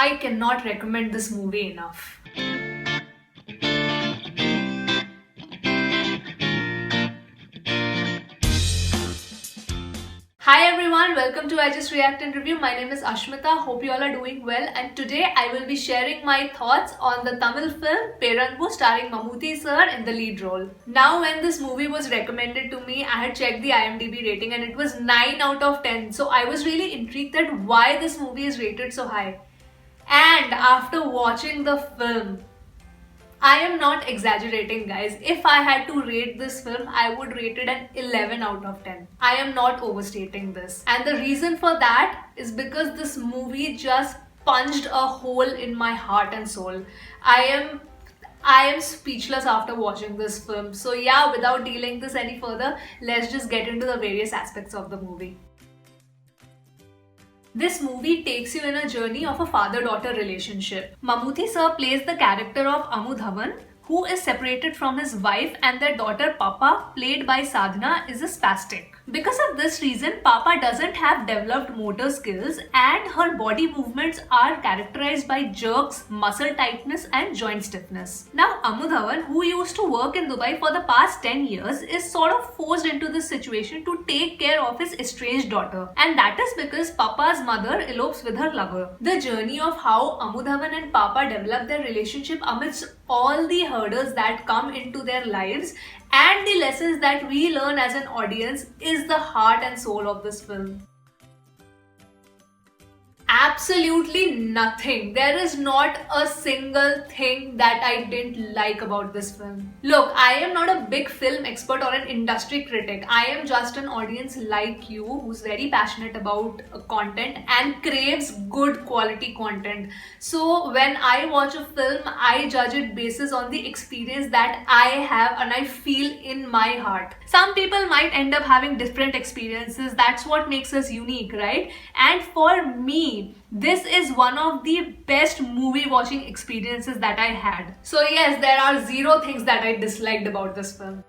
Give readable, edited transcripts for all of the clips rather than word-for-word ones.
I cannot recommend this movie enough. Hi everyone, welcome to I Just React and Review. My name is Ashmita. Hope you all are doing well, and today I will be sharing my thoughts on the Tamil film Peranbu starring Mammootty sir in the lead role. Now, when this movie was recommended to me, I had checked the IMDb rating and it was 9 out of 10. So I was really intrigued that why this movie is rated so high. And after watching the film, I am not exaggerating, guys. If I had to rate this film, I would rate it an 11 out of 10. I am not overstating this. And the reason for that is because this movie just punched a hole in my heart and soul. I am speechless after watching this film. So yeah, without dealing this any further, let's just get into the various aspects of the movie. This movie takes you in a journey of a father-daughter relationship. Mammootty sir plays the character of Amu Dhawan, who is separated from his wife, and their daughter Papa, played by Sadhana, is a spastic. Because of this reason, Papa doesn't have developed motor skills and her body movements are characterized by jerks, muscle tightness and joint stiffness. Now, Amu Dhawan, who used to work in Dubai for the past 10 years, is sort of forced into this situation to take care of his estranged daughter. And that is because Papa's mother elopes with her lover. The journey of how Amu Dhawan and Papa develop their relationship amidst all the hurdles that come into their lives and the lessons that we learn as an audience is the heart and soul of this film. Absolutely nothing. There is not a single thing that I didn't like about this film. Look, I am not a big film expert or an industry critic. I am just an audience like you who's very passionate about content and craves good quality content. So when I watch a film, I judge it basis on the experience that I have and I feel in my heart. Some people might end up having different experiences. That's what makes us unique, right? And for me, this is one of the best movie watching experiences that I had. So yes, there are zero things that I disliked about this film.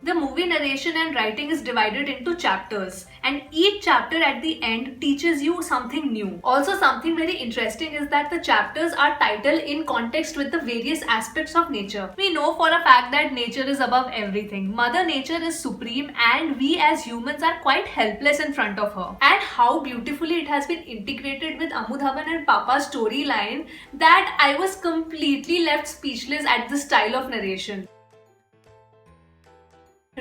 The movie narration and writing is divided into chapters, and each chapter at the end teaches you something new. Also, something very interesting is that the chapters are titled in context with the various aspects of nature. We know for a fact that nature is above everything. Mother Nature is supreme and we as humans are quite helpless in front of her. And how beautifully it has been integrated with Amu Dhawan and Papa's storyline that I was completely left speechless at the style of narration.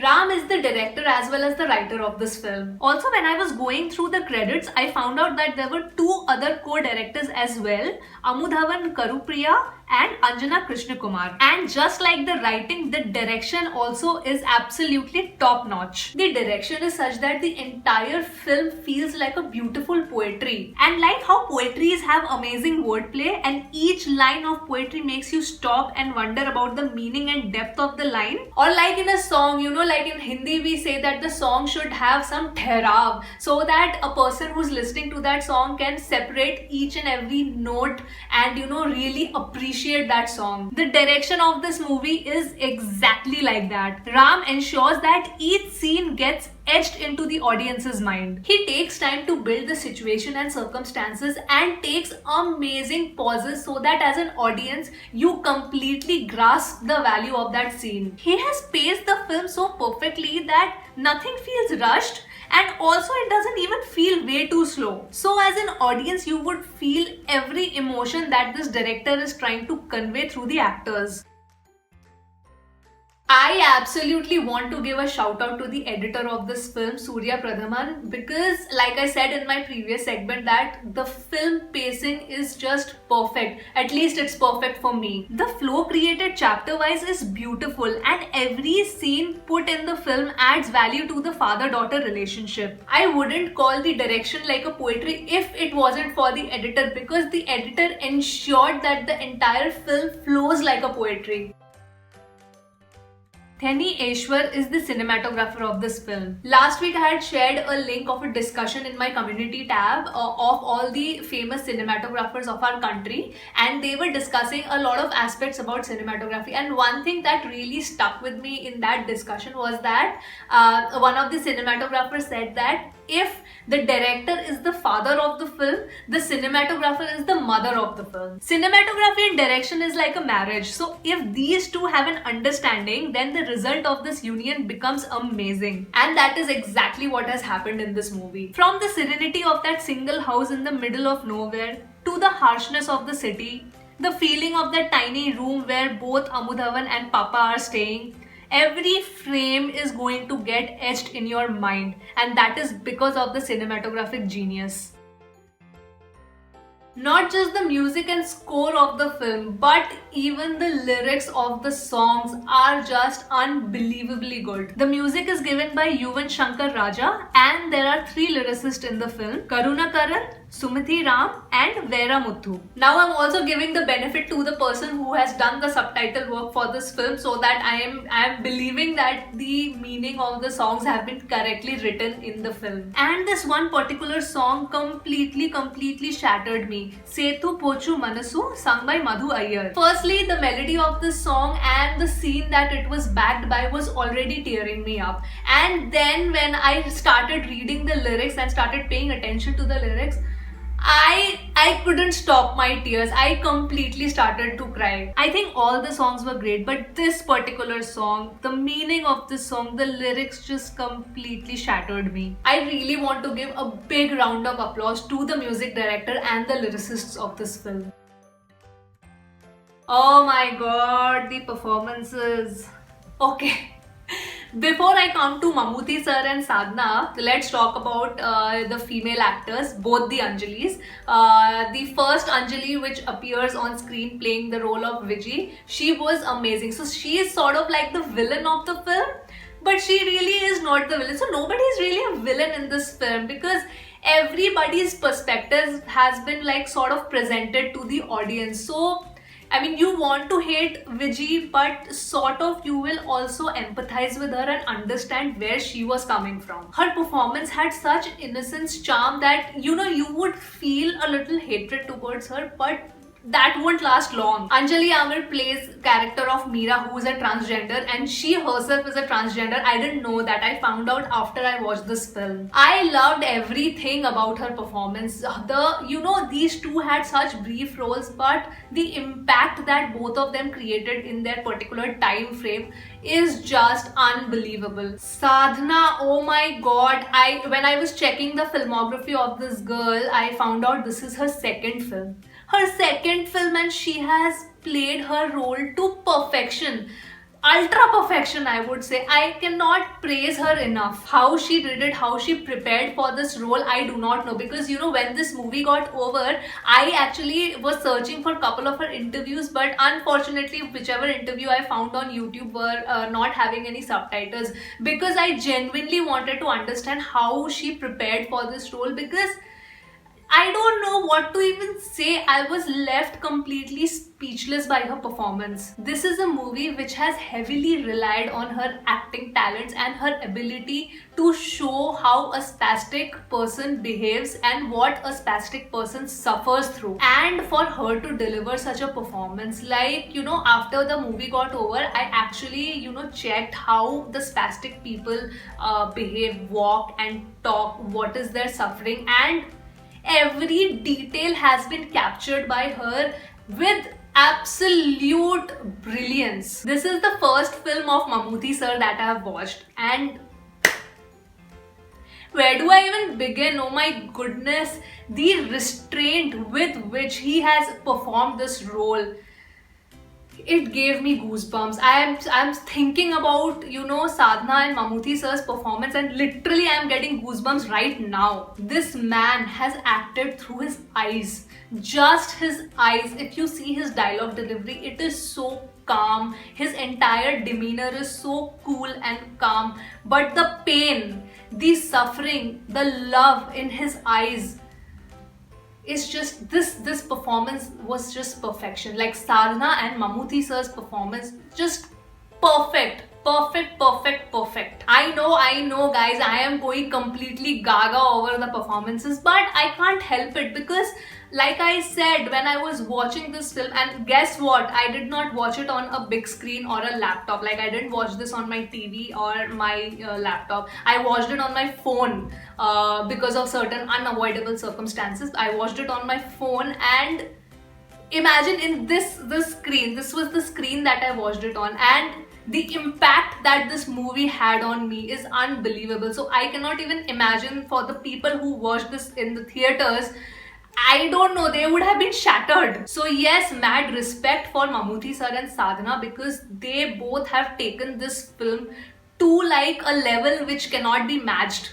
Ram is the director as well as the writer of this film. Also, when I was going through the credits, I found out that there were two other co-directors as well, Amu Dhawan Karupriya and Anjana Krishnakumar. And just like the writing, the direction also is absolutely top-notch. The direction is such that the entire film feels like a beautiful poetry. And like how poetries have amazing wordplay and each line of poetry makes you stop and wonder about the meaning and depth of the line. Or like in a song, you know, like in Hindi we say that the song should have some therav so that a person who's listening to that song can separate each and every note and really appreciate that song. The direction of this movie is exactly like that. Ram ensures that each scene gets etched into the audience's mind. He takes time to build the situation and circumstances and takes amazing pauses so that as an audience you completely grasp the value of that scene. He has paced the film so perfectly that nothing feels rushed and also it doesn't even feel way too slow. So as an audience you would feel every emotion that this director is trying to convey through the actors. I absolutely want to give a shout out to the editor of this film, Surya Pradhaman, because like I said in my previous segment that the film pacing is just perfect. At least it's perfect for me. The flow created chapter wise is beautiful and every scene put in the film adds value to the father-daughter relationship. I wouldn't call the direction like a poetry if it wasn't for the editor, because the editor ensured that the entire film flows like a poetry. Theni Eshwar is the cinematographer of this film. Last week I had shared a link of a discussion in my community tab of all the famous cinematographers of our country, and they were discussing a lot of aspects about cinematography, and one thing that really stuck with me in that discussion was that one of the cinematographers said that if the director is the father of the film, the cinematographer is the mother of the film. Cinematography and direction is like a marriage. So if these two have an understanding, then the result of this union becomes amazing. And that is exactly what has happened in this movie. From the serenity of that single house in the middle of nowhere to the harshness of the city, the feeling of that tiny room where both Amudhavan and Papa are staying, every frame is going to get etched in your mind, and that is because of the cinematographic genius. Not just the music and score of the film, but even the lyrics of the songs are just unbelievably good. The music is given by Yuvan Shankar Raja, and there are 3 lyricists in the film: Karuna Karan, Sumiti Ram, and Vera Muthu. Now I'm also giving the benefit to the person who has done the subtitle work for this film, so that I am believing that the meaning of the songs have been correctly written in the film. And this one particular song completely shattered me. Sethu Pochu Manasu, sung by Madhu Iyer. Firstly, the melody of this song and the scene that it was backed by was already tearing me up. And then when I started reading the lyrics and started paying attention to the lyrics, I couldn't stop my tears. I completely started to cry. I think all the songs were great, but this particular song, the meaning of this song, the lyrics just completely shattered me. I really want to give a big round of applause to the music director and the lyricists of this film. Oh my god, the performances. Okay. Before I come to Mammootty sir and Sadhna, let's talk about the female actors, both the Anjalis. The first Anjali, which appears on screen playing the role of Viji, she was amazing. So she is sort of like the villain of the film, but she really is not the villain. So nobody is really a villain in this film, because everybody's perspective has been like sort of presented to the audience. So I mean, you want to hate Viji, but sort of you will also empathize with her and understand where she was coming from. Her performance had such innocence, charm, that you would feel a little hatred towards her, but that won't last long. Anjali Amir plays character of Meera, who is a transgender, and she herself is a transgender. I didn't know that. I found out after I watched this film. I loved everything about her performance. These two had such brief roles, but the impact that both of them created in their particular time frame is just unbelievable. Sadhna, oh my god, when I was checking the filmography of this girl, I found out this is her second film. And she has played her role to perfection. Ultra perfection, I would say. I cannot praise her enough. How she did it, how she prepared for this role, I do not know. Because when this movie got over, I actually was searching for a couple of her interviews, but unfortunately, whichever interview I found on YouTube were not having any subtitles, because I genuinely wanted to understand how she prepared for this role, because I don't know what to even say. I was left completely speechless by her performance. This is a movie which has heavily relied on her acting talents and her ability to show how a spastic person behaves and what a spastic person suffers through. And for her to deliver such a performance, after the movie got over, I actually, checked how the spastic people behave, walk and talk, what is their suffering, and every detail has been captured by her with absolute brilliance. This is the first film of Mammootty sir that I have watched, and where do I even begin? Oh my goodness, the restraint with which he has performed this role, it gave me goosebumps. I'm thinking about Sadhna and Mammootty sir's performance, and literally I'm getting goosebumps right now. This man has acted through his eyes, just his eyes. If you see his dialogue delivery, it is so calm. His entire demeanor is so cool and calm, but the pain, the suffering, the love in his eyes, it's just this performance was just perfection. Like Sadhna and Mammootty sir's performance, just perfect. perfect, perfect, perfect. I know guys, I am going completely gaga over the performances, but I can't help it because like I said, when I was watching this film, and guess what, I did not watch it on a big screen or a laptop. Like I didn't watch this on my TV or my laptop. I watched it on my phone because of certain unavoidable circumstances. I watched it on my phone, and imagine in this screen, this was the screen that I watched it on, and the impact that this movie had on me is unbelievable. So I cannot even imagine for the people who watched this in the theaters. I don't know, they would have been shattered. So yes, mad respect for Mammootty sir and Sadhana, because they both have taken this film to like a level which cannot be matched.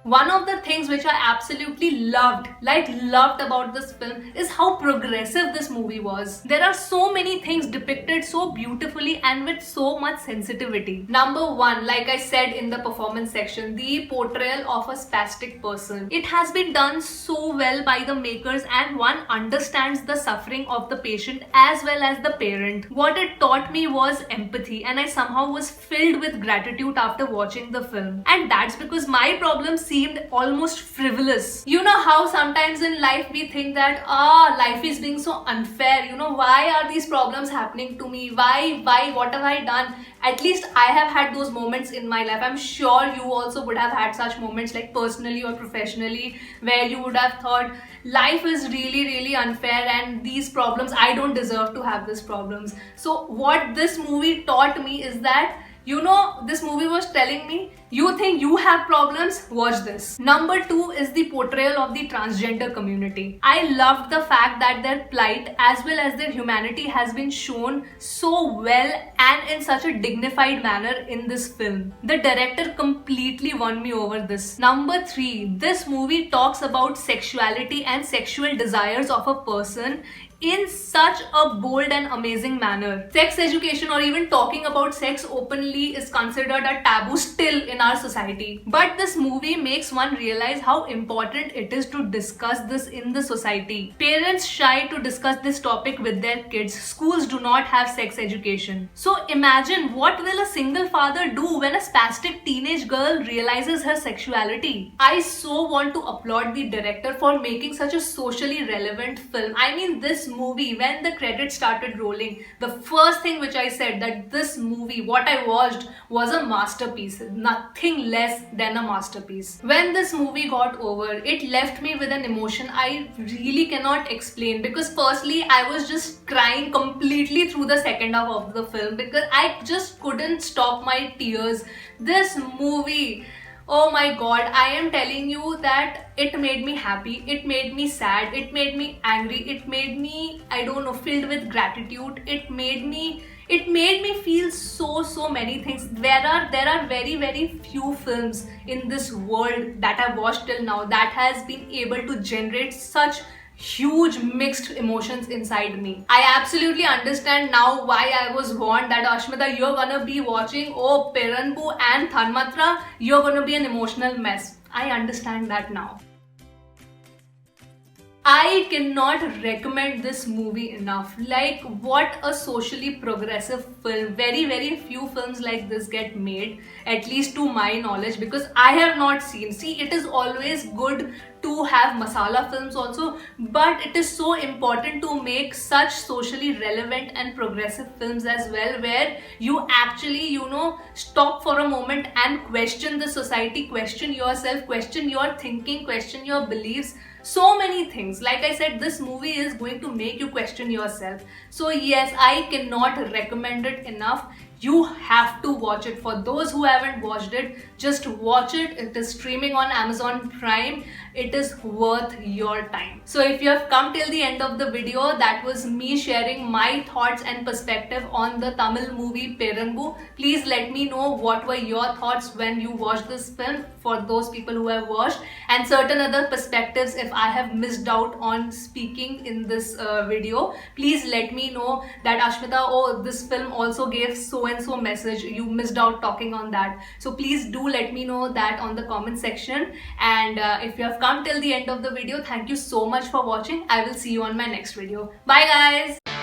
One of the things which I absolutely loved about this film is how progressive this movie was. There are so many things depicted so beautifully and with so much sensitivity. Number one, like I said in the performance section, the portrayal of a spastic person. It has been done so well by the makers, and one understands the suffering of the patient as well as the parent. What it taught me was empathy, and I somehow was filled with gratitude after watching the film. And that's because my problem seemed almost frivolous. You know how sometimes in life we think that life is being so unfair, you know, why are these problems happening to me, why, what have I done? At least I have had those moments in my life. I'm sure you also would have had such moments, like personally or professionally, where you would have thought life is really unfair and these problems, I don't deserve to have these problems. So what this movie taught me is that, you know, this movie was telling me, you think you have problems? Watch this. Number two is the portrayal of the transgender community. I loved the fact that their plight as well as their humanity has been shown so well and in such a dignified manner in this film. The director completely won me over this. Number three, this movie talks about sexuality and sexual desires of a person in such a bold and amazing manner. Sex education, or even talking about sex openly, is considered a taboo still in our society. But this movie makes one realize how important it is to discuss this in the society. Parents shy to discuss this topic with their kids. Schools do not have sex education. So imagine, what will a single father do when a spastic teenage girl realizes her sexuality? I so want to applaud the director for making such a socially relevant film. I mean, this movie, when the credits started rolling, the first thing which I said, that this movie, what I watched, was a masterpiece. Nothing less than a masterpiece. When this movie got over, it left me with an emotion I really cannot explain, because firstly, I was just crying completely through the second half of the film because I just couldn't stop my tears. This movie, oh my god, I am telling you that it made me happy, it made me sad, it made me angry, it made me, I don't know, filled with gratitude. It made me feel so many things. There are very few films in this world that I've watched till now that has been able to generate such huge mixed emotions inside me. I absolutely understand now why I was warned that, Ashmita, you're gonna be watching Peranbu and Tanmatra, you're gonna be an emotional mess. I understand that now. I cannot recommend this movie enough. Like, what a socially progressive film. Very few films like this get made, at least to my knowledge, because I have not seen. See, it is always good to have masala films also, but it is so important to make such socially relevant and progressive films as well, where you actually, you know, stop for a moment and question the society, question yourself, question your thinking, question your beliefs. So many things. Like I said, this movie is going to make you question yourself. So yes, I cannot recommend it enough. You have to watch it. For those who haven't watched it, just watch it. It is streaming on Amazon Prime. It is worth your time. So if you have come till the end of the video, that was me sharing my thoughts and perspective on the Tamil movie Peranbu. Please let me know what were your thoughts when you watched this film, for those people who have watched, and certain other perspectives if I have missed out on speaking in this video. Please let me know that, Ashmita, this film also gave so and so message, you missed out talking on that. So please do let me know that on the comment section. And if you have come till the end of the video, thank you so much for watching. I will see you on my next video. Bye guys.